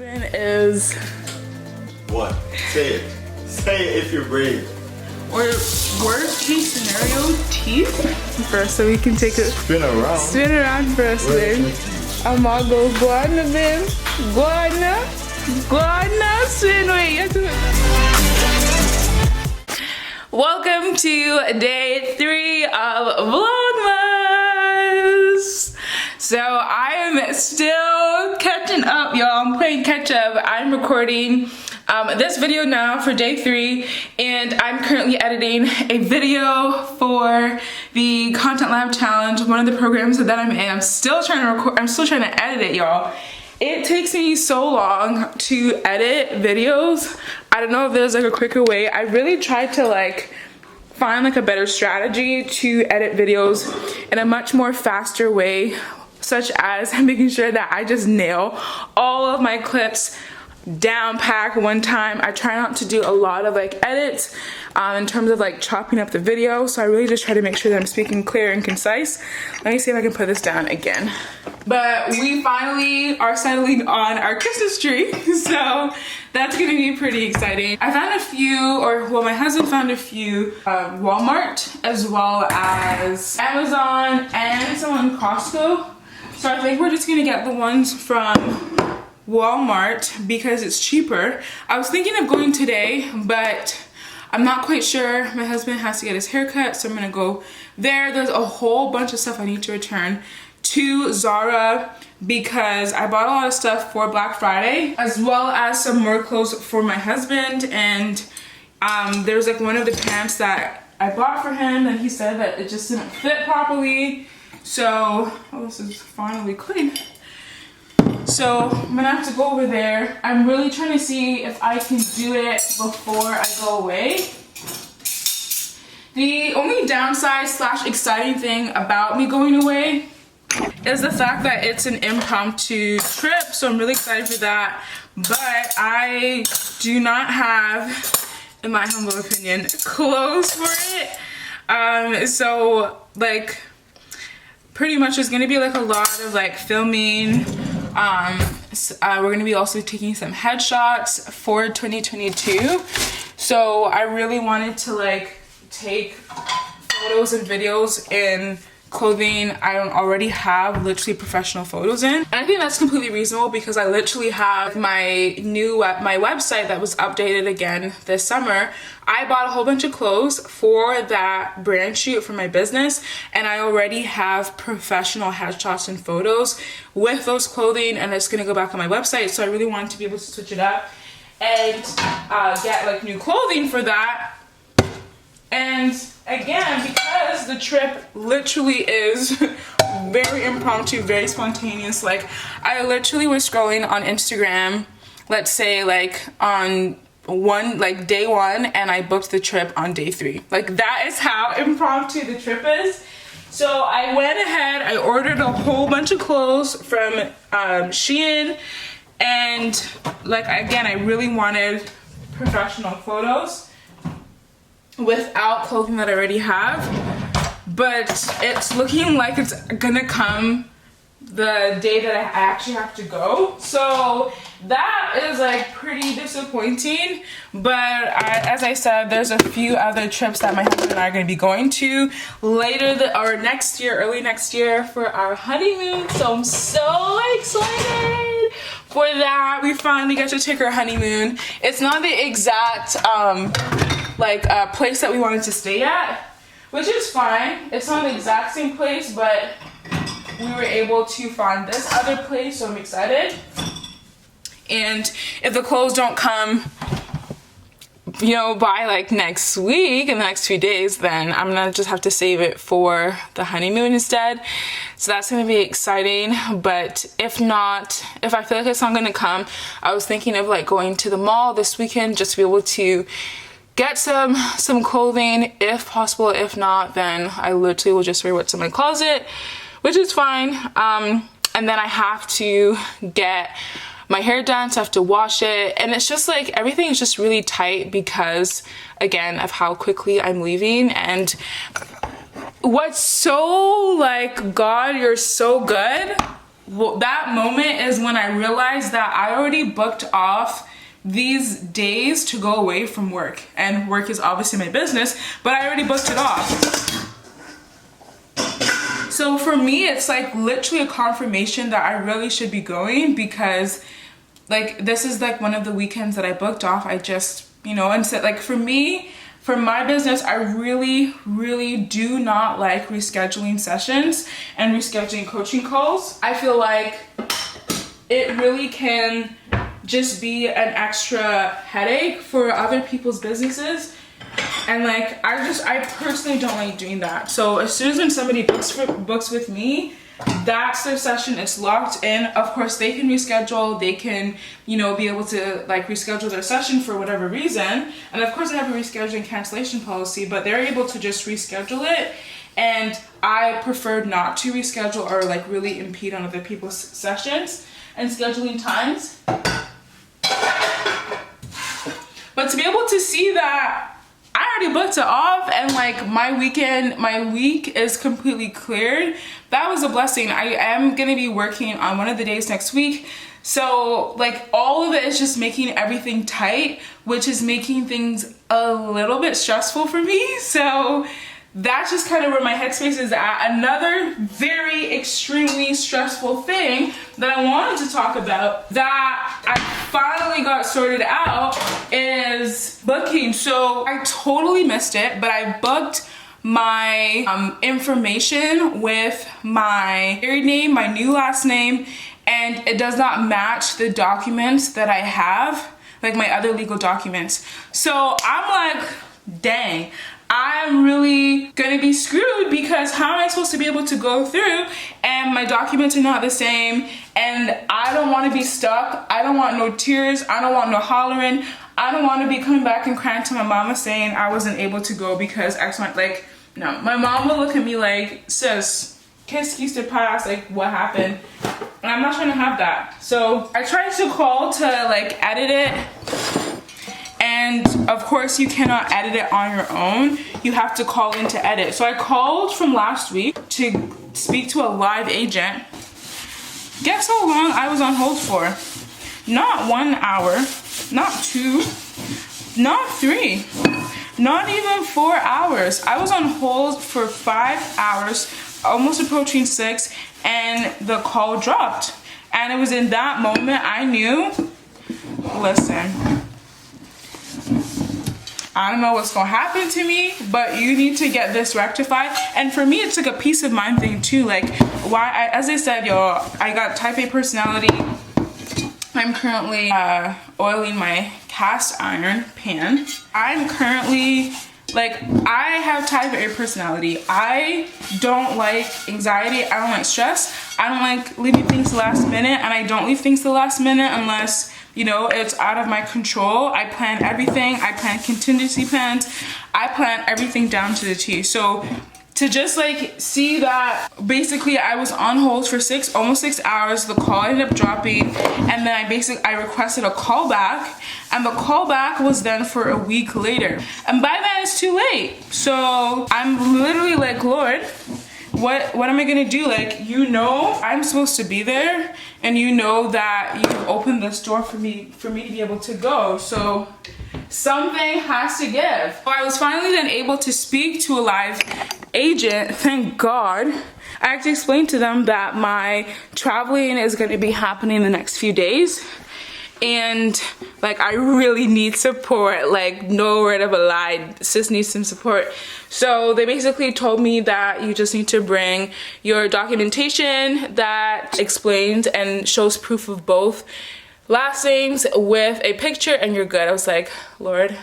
Is what? Say it. Say it if you're brave. Or worst case scenario, teeth first, so we can take it. Spin around for us, babe. I'ma go guana, babe. Guana, spin. Wait, welcome to day 3 of VLOGMAS. So I am still catching up, y'all. I'm playing catch up. I'm recording this video now for day 3, and I'm currently editing a video for the Content Lab Challenge, one of the programs that I'm in. I'm still trying to record. I'm still trying to edit it, y'all. It takes me so long to edit videos. I don't know if there's like a quicker way. I really tried to like find like a better strategy to edit videos in a much more faster way, such as making sure that I just nail all of my clips down pack one time. I try not to do a lot of like edits in terms of like chopping up the video, so I really just try to make sure that I'm speaking clear and concise. Let me see if I can put this down again. But we finally are settling on our Christmas tree, so that's gonna be pretty exciting. I found a few, or well, my husband found a few Walmart as well as Amazon and some on Costco. So I think we're just gonna get the ones from Walmart because it's cheaper. I was thinking of going today, but I'm not quite sure. My husband has to get his hair cut, so I'm gonna go there. There's a whole bunch of stuff I need to return to Zara because I bought a lot of stuff for Black Friday, as well as some more clothes for my husband. And there's like one of the pants that I bought for him and he said that it just didn't fit properly. So, oh, this is finally clean. So I'm gonna have to go over there. I'm really trying to see if I can do it before I go away. The only downside / exciting thing about me going away is the fact that it's an impromptu trip, so I'm really excited for that. But I do not have, in my humble opinion, clothes for it. So like pretty much there's gonna be like a lot of like filming. We're gonna be also taking some headshots for 2022, so I really wanted to like take photos and videos in clothing I don't already have literally professional photos in. And I think that's completely reasonable because I literally have my website that was updated again this summer. I bought a whole bunch of clothes for that brand shoot for my business, and I already have professional headshots and photos with those clothing, and it's gonna go back on my website. So I really wanted to be able to switch it up and get like new clothing for that. And again, because the trip literally is very impromptu, very spontaneous, like I literally was scrolling on Instagram, let's say like on day 1, and I booked the trip on day 3. Like that is how impromptu the trip is. So I went ahead, I ordered a whole bunch of clothes from Shein, and like again, I really wanted professional photos without clothing that I already have, but it's looking like it's gonna come the day that I actually have to go, so that is like pretty disappointing. But as I said, there's a few other trips that my husband and I are going to be going to later next year, early next year, for our honeymoon, so I'm so excited for that. We finally get to take our honeymoon. It's not the exact place that we wanted to stay at, which is fine. It's not the exact same place, but we were able to find this other place, so I'm excited. And if the clothes don't come, you know, by like next week, in the next few days, then I'm gonna just have to save it for the honeymoon instead. So that's gonna be exciting. But if not, if I feel like it's not gonna come, I was thinking of like going to the mall this weekend just to be able to get some clothing if possible. If not, then I literally will just wear what's in my closet, which is fine. And then I have to get my hair done, so I have to wash it, and it's just like everything is just really tight because again of how quickly I'm leaving. And what's so like, God, you're so good that moment is when I realized that I already booked off these days to go away from work, and work is obviously my business, but I already booked it off. So for me, it's like literally a confirmation that I really should be going, because like this is like one of the weekends that I booked off. I just, you know, and so like for me, for my business, I really do not like rescheduling sessions and rescheduling coaching calls. I feel like it really can just be an extra headache for other people's businesses, and like I personally don't like doing that. So as soon as when somebody books with me, that's their session, it's locked in. Of course they can reschedule, they can, you know, be able to like reschedule their session for whatever reason, and of course I have a rescheduling cancellation policy, but they're able to just reschedule it, and I prefer not to reschedule or like really impede on other people's sessions and scheduling times. But to be able to see that I already booked it off and like my week is completely cleared, that was a blessing. I am gonna be working on one of the days next week. So like all of it is just making everything tight, which is making things a little bit stressful for me. So that's just kind of where my headspace is at. Another very extremely stressful thing that I wanted to talk about that I finally got sorted out is booking. So I totally missed it, but I booked my information with my married name, my new last name, and it does not match the documents that I have, like my other legal documents. So I'm like, dang, I'm really gonna be screwed, because how am I supposed to be able to go through and my documents are not the same, and I don't want to be stuck. I don't want no tears. I don't want no hollering. I don't want to be coming back and crying to my mama saying I wasn't able to go because X went, like, no. My mom will look at me like, sis, qu'est-ce qui se passe? Like, what happened? And I'm not trying to have that. So I tried to call to like edit it. And of course you cannot edit it on your own. You have to call in to edit. So I called from last week to speak to a live agent. Guess how long I was on hold for? Not 1 hour, not 2, not 3, not even 4 hours. I was on hold for 5 hours, almost approaching 6, and the call dropped. And it was in that moment I knew, listen, I don't know what's gonna happen to me, but you need to get this rectified. And for me, it's like a peace of mind thing too. Like, as I said, y'all, I got type A personality. I'm currently oiling my cast iron pan. I'm currently, like, I have type A personality. I don't like anxiety. I don't like stress. I don't like leaving things to the last minute, and I don't leave things to the last minute unless, you know, it's out of my control. I plan everything. I plan contingency plans. I plan everything down to the T. So to just like see that basically I was on hold for almost 6 hours, the call ended up dropping, and then I requested a call back, and the call back was then for a week later. And by then it's too late. So I'm literally like, Lord, what am I gonna do? Like, you know, I'm supposed to be there, and you know that you opened this door for me to be able to go. So something has to give. So I was finally then able to speak to a live agent, thank God. I actually explained to them that my traveling is gonna be happening in the next few days. And like, I really need support, like no word of a lie, sis needs some support. So they basically told me that you just need to bring your documentation that explains and shows proof of both last names with a picture, and you're good. I was like, Lord,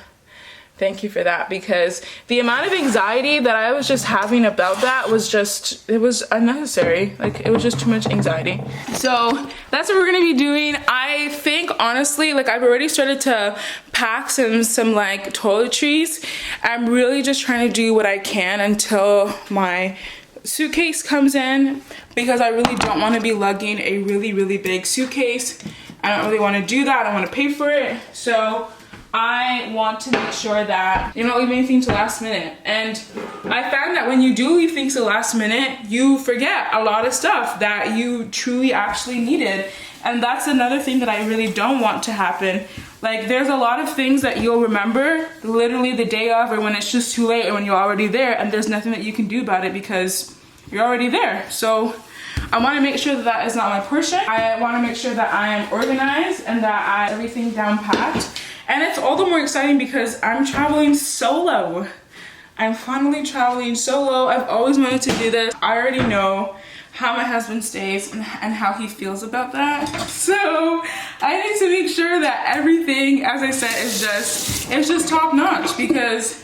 thank you for that, because the amount of anxiety that I was just having about that was just, it was unnecessary. Like, it was just too much anxiety. So that's what we're gonna be doing. I think honestly, like, I've already started to pack some like toiletries. I'm really just trying to do what I can until my suitcase comes in, because I really don't want to be lugging a really big suitcase. I don't really want to do that. I don't want to pay for it. So I want to make sure that you don't leave anything to last minute. And I found that when you do leave things to last minute, you forget a lot of stuff that you truly actually needed. And that's another thing that I really don't want to happen. Like, there's a lot of things that you'll remember literally the day of, or when it's just too late, or when you're already there and there's nothing that you can do about it because you're already there. So I want to make sure that that is not my portion. I want to make sure that I am organized and that I have everything down packed. And it's all the more exciting because I'm traveling solo. I'm finally traveling solo. I've always wanted to do this. I already know how my husband stays and how he feels about that. So I need to make sure that everything, as I said, is just top notch, because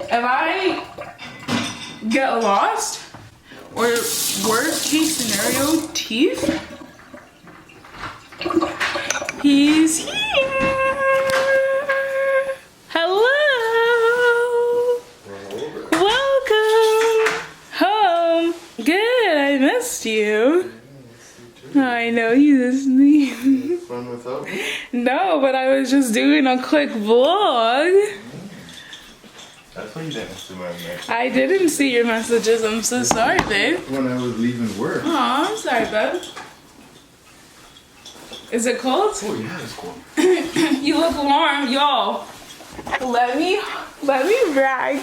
if I get lost, or worst case scenario, teeth, he's here. Hello. Welcome home. Good, I missed you. I know you missed me. Fun without me? No, but I was just doing a quick vlog. That's why you didn't see my message. I didn't see your messages. I'm so sorry, babe. When I was leaving work. Aw, I'm sorry, babe. Is it cold? Oh yeah, it's cold. You look warm, y'all. Let me brag.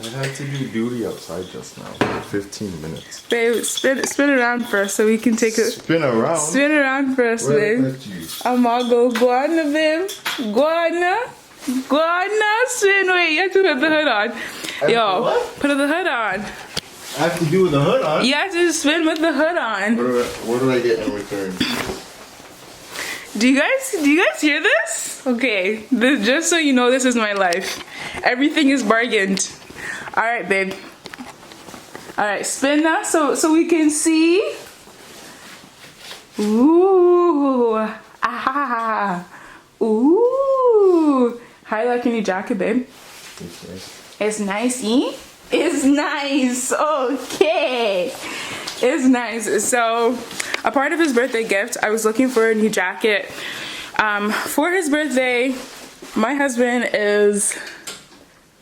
I had to do duty outside just now for 15 minutes. Babe, spin around for us so we can take a Spin around? spin around for us, babe. I'm all go guana, babe. Guana. Spin. Wait, you have to put the hood on. Yo, what? put the hood on. I have to do with the hood on? You have to spin with the hood on. What do I get in return? Do you guys hear this? Okay, just so you know, this is my life. Everything is bargained. All right, babe. All right, spin now so we can see. Ooh, ah, ooh. How you liking your jacket, babe? It's nice, eh? It's nice. Okay. It's nice. So, a part of his birthday gift, I was looking for a new jacket. For his birthday, my husband is...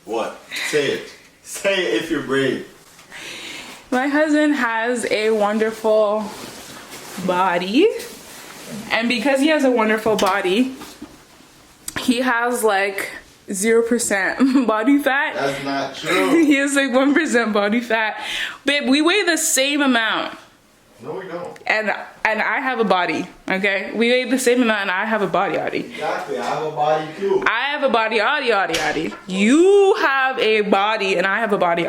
What? Say it. Say it if you're brave. My husband has a wonderful body. And because he has a wonderful body, he has like 0% body fat. That's not true. He has like 1% body fat. Babe, we weigh the same amount. No, we don't. And I have a body, okay? We weigh the same amount and I have a body. Exactly, I have a body too. I have a body. You have a body and I have a body.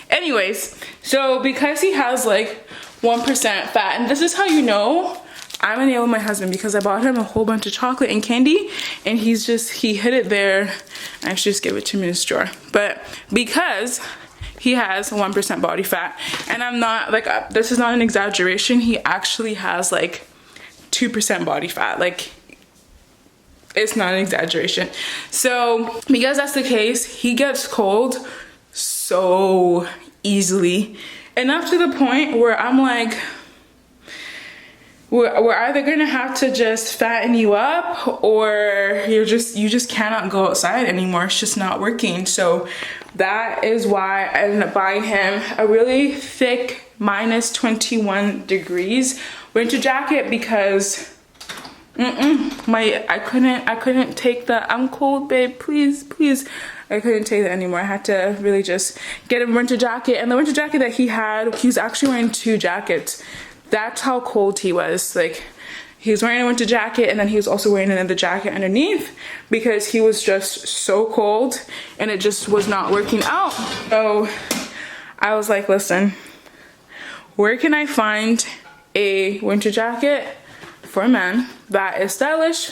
Anyways, so because he has like 1% fat, and this is how you know I'm in love with my husband, because I bought him a whole bunch of chocolate and candy and he hid it there. I should just give it to him in his drawer. But because he has 1% body fat, and I'm not like, this is not an exaggeration, he actually has like 2% body fat. Like, it's not an exaggeration. So because that's the case, he gets cold so easily, enough to the point where I'm like, we're either gonna have to just fatten you up, or you just cannot go outside anymore. It's just not working. So that is why I ended up buying him a really thick -21 degrees winter jacket, because I couldn't take the I'm cold, babe, please. I couldn't take that anymore. I had to really just get a winter jacket. And the winter jacket that he was actually wearing 2 jackets. That's how cold he was. Like, he was wearing a winter jacket and then he was also wearing another jacket underneath, because he was just so cold and it just was not working out. So I was like, listen, where can I find a winter jacket for a man that is stylish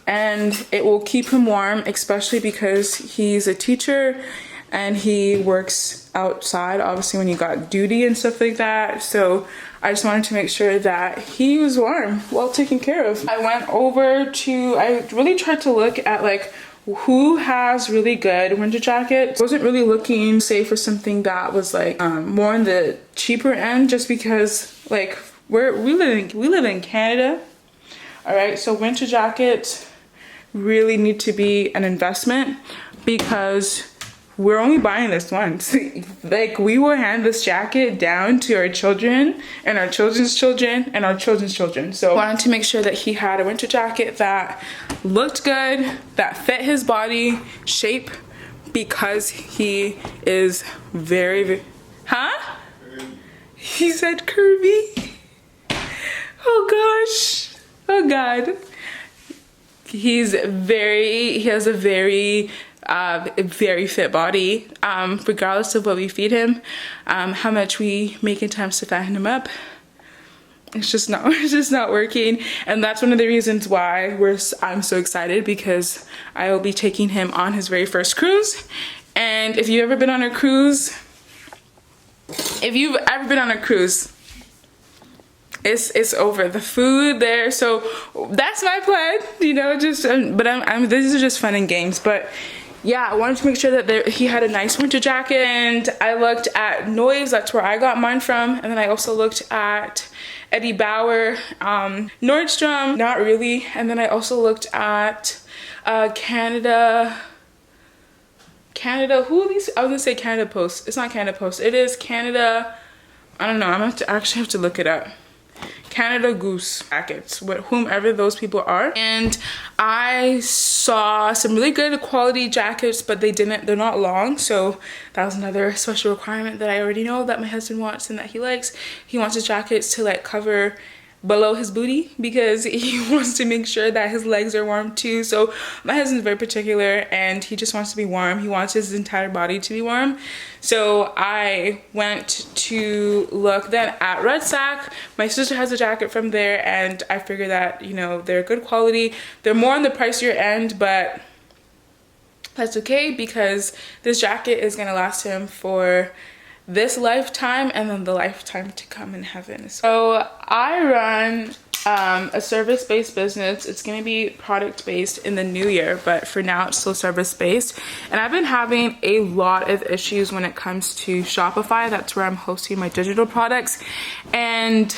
and it will keep him warm, especially because he's a teacher and he works outside, obviously, when you got duty and stuff like that. So I just wanted to make sure that he was warm, well taken care of. I really tried to look at like who has really good winter jackets. I wasn't really looking, say, for something that was like more on the cheaper end, just because like we live in Canada. All right, so winter jackets, really need to be an investment because we're only buying this once. Like, we will hand this jacket down to our children and our children's children and our children's children. So I wanted to make sure that he had a winter jacket that looked good, that fit his body shape, because he is very, huh? He said curvy. Oh gosh. Oh God. He has a very fit body, regardless of what we feed him, how much we make in times to fatten him up. It's just not working. And that's one of the reasons why I'm so excited, because I will be taking him on his very first cruise. And if you've ever been on a cruise, it's over. The food there, so that's my plan, you know, but these are just fun and games. But yeah, I wanted to make sure that he had a nice winter jacket. And I looked at Noise, that's where I got mine from. And then I also looked at Eddie Bauer, Nordstrom, not really. And then I also looked at Canada, who are these? I was gonna say Canada Post. It's not Canada Post, it is Canada, I don't know, I'm gonna actually have to look it up. Canada Goose jackets, with whomever those people are. And I saw some really good quality jackets, but they're not long. So that was another special requirement that I already know that my husband wants and that he likes. He wants his jackets to like cover below his booty, because he wants to make sure that his legs are warm too. So my husband's very particular, and he just wants to be warm. He wants his entire body to be warm. So I went to look then at Red Sack. My sister has a jacket from there, and I figured that, you know, they're good quality. They're more on the pricier end, but that's okay, because this jacket is gonna last him for this lifetime and then the lifetime to come in heaven. So I run a service-based business. It's going to be product-based in the new year, but for now it's still service-based. And I've been having a lot of issues when it comes to Shopify. That's where I'm hosting my digital products. And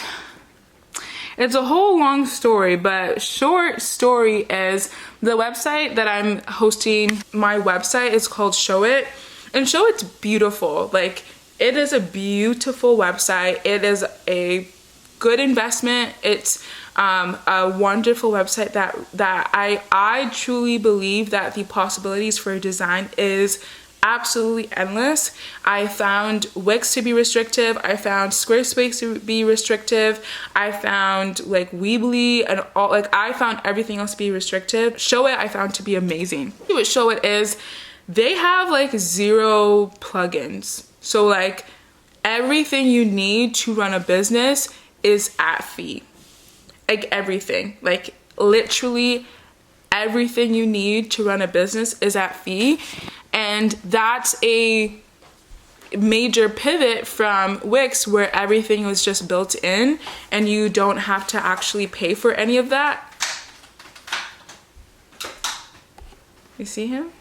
it's a whole long story, but short story is the website that I'm hosting, my website is called Show It. And Show It's beautiful. Like, it is a beautiful website. It is a good investment. It's a wonderful website that I truly believe that the possibilities for design is absolutely endless. I found Wix to be restrictive. I found Squarespace to be restrictive. I found like Weebly and all, like I found everything else to be restrictive. Show It I found to be amazing. What Show It is, they have like 0 plugins. So like everything you need to run a business is at fee. Like everything, like literally everything you need to run a business is at fee. And that's a major pivot from Wix, where everything was just built in and you don't have to actually pay for any of that. You see him?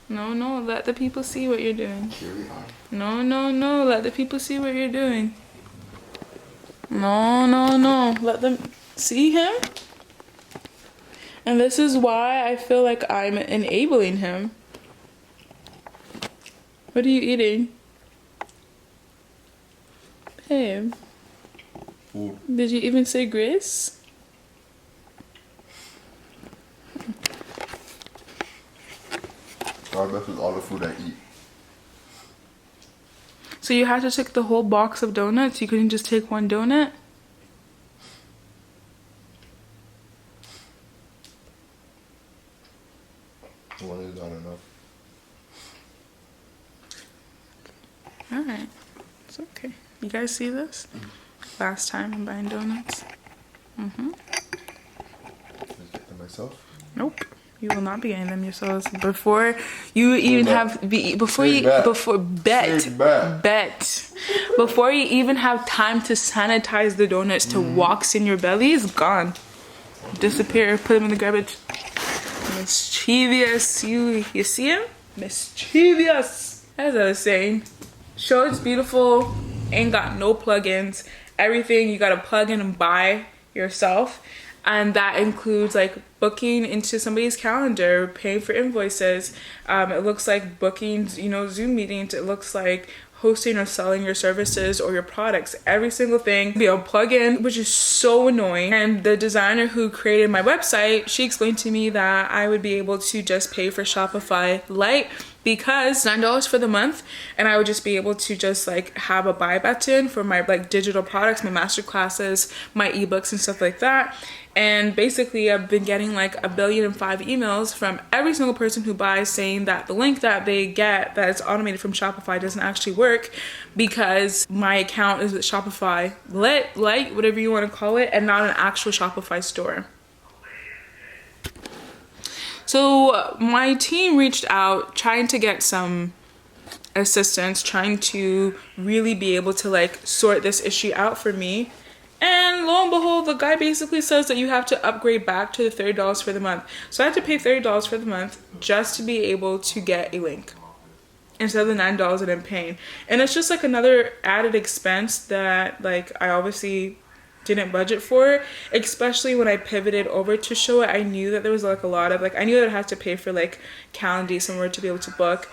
No, let the people see what you're doing. Here we are. No, let the people see what you're doing. No, let them see him. And this is why I feel like I'm enabling him. What are you eating? Babe. Food. Did you even say grace? Starbucks is all the food I eat. So you had to take the whole box of donuts? You couldn't just take one donut? One is not enough. Alright. It's okay. You guys see this? Last time I'm buying donuts. Just get them myself? Nope. You will not be getting them yourselves before you even bet before you even have time to sanitize the donuts to walks in your belly, it's gone. Disappear. Put them in the garbage. Mischievous. You see him? Mischievous. As I was saying, Show It's beautiful. Ain't got no plugins. Everything you gotta plug in and buy yourself. And that includes like booking into somebody's calendar, paying for invoices. It looks like bookings, you know, Zoom meetings. It looks like hosting or selling your services or your products. Every single thing be a plugin, which is so annoying. And the designer who created my website, she explained to me that I would be able to just pay for Shopify Lite because $9 for the month, and I would just be able to just like have a buy button for my like digital products, my master classes, my ebooks and stuff like that. And basically I've been getting like 1.5 billion emails from every single person who buys saying that the link that they get that is automated from Shopify doesn't actually work because my account is with Shopify Lite, whatever you want to call it, and not an actual Shopify store. So my team reached out trying to get some assistance, trying to really be able to like sort this issue out for me. And lo and behold, the guy basically says that you have to upgrade back to the $30 for the month. So I had to pay $30 for the month just to be able to get a link instead of the $9 that I'm paying. And it's just like another added expense that like I obviously didn't budget for, especially when I pivoted over to Show It. I knew that there was like a lot of like, I knew that I had to pay for like Calendly somewhere to be able to book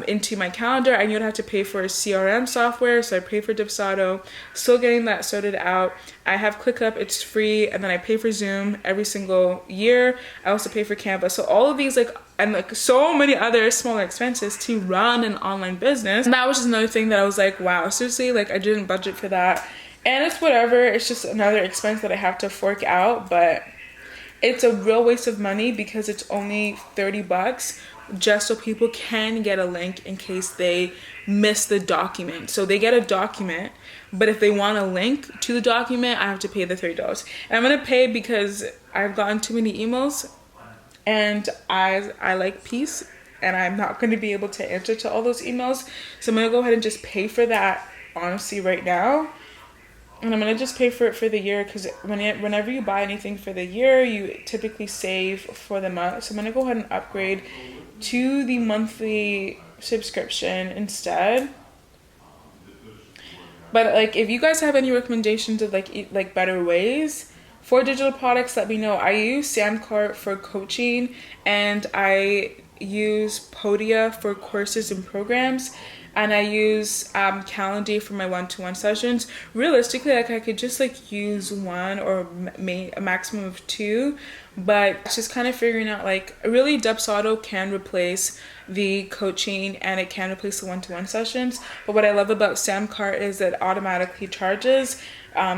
into my calendar. I knew I'd have to pay for CRM software, so I paid for Dipsado. Still getting that sorted out. I have ClickUp, it's free, and then I pay for Zoom every single year. I also pay for Canva. So all of these like, and like so many other smaller expenses to run an online business. And that was just another thing that I was like, wow, seriously, like I didn't budget for that. And it's whatever, it's just another expense that I have to fork out, but it's a real waste of money because it's only $30 just so people can get a link in case they miss the document. So they get a document, but if they want a link to the document, I have to pay the $30. And I'm gonna pay because I've gotten too many emails and I like peace and I'm not gonna be able to answer to all those emails. So I'm gonna go ahead and just pay for that honestly right now. And I'm gonna just pay for it for the year because whenever you buy anything for the year, you typically save for the month. So I'm gonna go ahead and upgrade to the monthly subscription instead. But like, if you guys have any recommendations of like better ways for digital products, let me know. I use Samcart for coaching and I use Podia for courses and programs. And I use Calendly for my one-to-one sessions. Realistically, like I could just like use one or a maximum of two, but it's just kind of figuring out like really Dipsado can replace the coaching and it can replace the one-to-one sessions. But what I love about Samcart is it automatically charges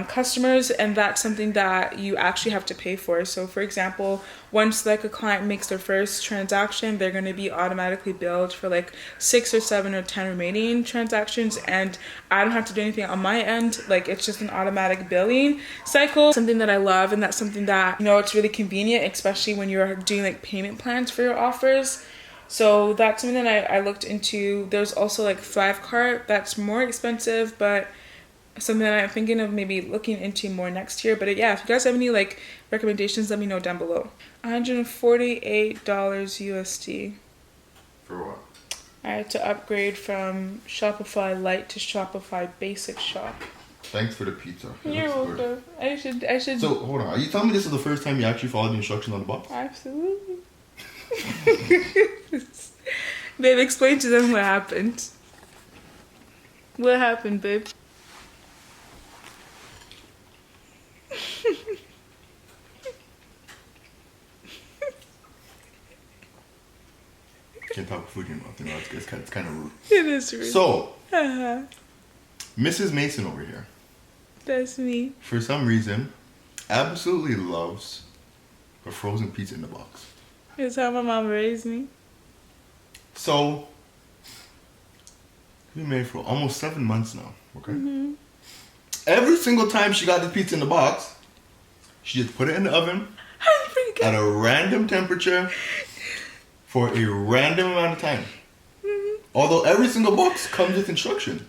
customers, and that's something that you actually have to pay for. So for example, once like a client makes their first transaction, they're going to be automatically billed for like 6 or 7 or 10 remaining transactions, and I don't have to do anything on my end. Like it's just an automatic billing cycle, something that I love, and that's something that, you know, it's really convenient, especially when you're doing like payment plans for your offers. So that's something that I looked into. There's also like Thrivecart, that's more expensive, but something that I'm thinking of maybe looking into more next year. But yeah, if you guys have any like recommendations, let me know down below. $148 USD. For what? I had to upgrade from Shopify Lite to Shopify Basic Shop. Thanks for the pizza. You're welcome. I should. So hold on, are you telling me this is the first time you actually followed the instructions on the box? Absolutely. Babe, explain to them what happened. What happened, babe? Can't talk food in your mouth, you know, it's kind of rude. It is rude. So, Mrs. Mason over here. That's me. For some reason, absolutely loves a frozen pizza in the box. It's how my mom raised me. So, we married for almost 7 months now, okay? Mm-hmm. Every single time she got the pizza in the box, she just put it in the oven at a random temperature for a random amount of time. Mm-hmm. Although every single box comes with instruction.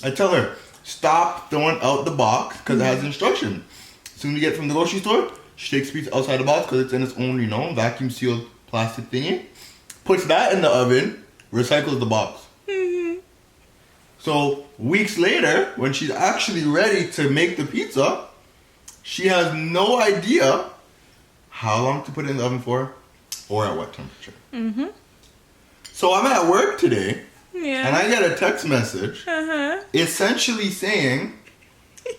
I tell her, stop throwing out the box because it has instruction. Soon you get from the grocery store, she takes pizza outside the box because it's in its own, you know, vacuum sealed plastic thingy. Puts that in the oven, recycles the box. Mm-hmm. So weeks later, when she's actually ready to make the pizza, she has no idea how long to put it in the oven for or at what temperature. Mm-hmm. So I'm at work today, and I get a text message essentially saying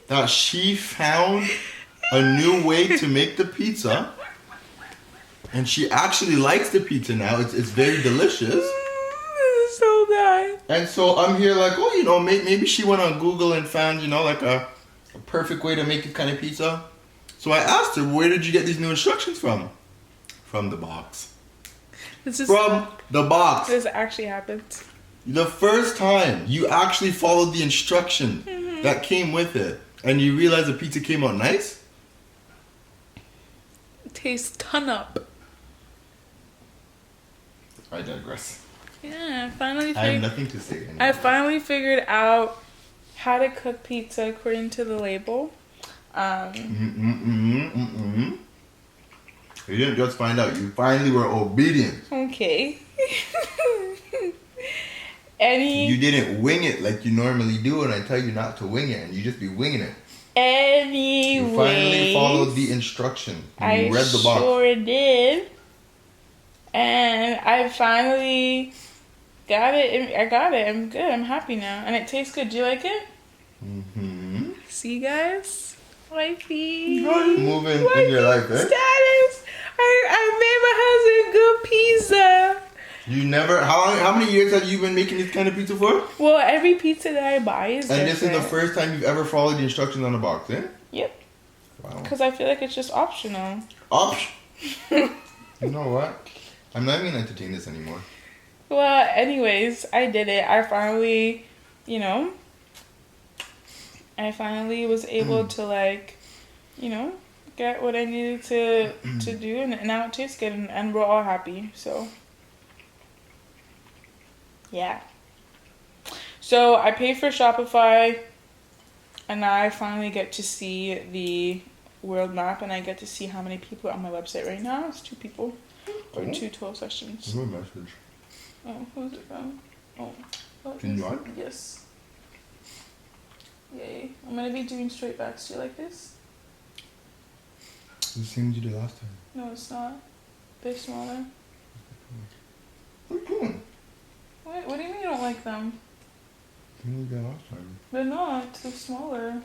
that she found a new way to make the pizza, and she actually likes the pizza now. It's very delicious. So bad. And so I'm here like, oh, you know, maybe she went on Google and found, you know, like a perfect way to make this kind of pizza. So I asked her, where did you get these new instructions from? From the box. From the box. This actually happened. The first time you actually followed the instruction that came with it, and you realized the pizza came out nice? It tastes ton up. I digress. Yeah, I have nothing to say anymore. I finally figured out how to cook pizza according to the label. You didn't just find out. You finally were obedient. Okay. You didn't wing it like you normally do, and I tell you not to wing it, and you just be winging it. Anyways, you finally followed the instruction. You read the box. I sure did. And I finally got it. I got it. I'm good. I'm happy now. And it tastes good. Do you like it? Mm-hmm. See, guys? Wifey. Moving in your life, eh? Status. I made my husband good pizza. You never... How many years have you been making this kind of pizza for? Well, every pizza that I buy is different. And this is the first time you've ever followed the instructions on the box, eh? Yep. Wow. Because I feel like it's just optional. You know what? I'm not even entertain this anymore. Well, anyways, I did it. I finally, was able to, like, get what I needed to do, and now it tastes good, and we're all happy, so, yeah. So, I paid for Shopify, and now I finally get to see the world map, and I get to see how many people are on my website right now. It's 2 people, or 2 12 sessions. Who's my message? Oh, who's it from? Oh. Can you on? Yes. Yay. I'm gonna be doing straight backs. Do you like this? It's the same as you did last time. No, it's not. They're smaller. What are you doing? What do you mean you don't like them? Same as you did last time. They're not. They're smaller.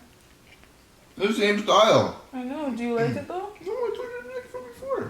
They're the same style. I know. Do you like it though? No, I told you to like it from before.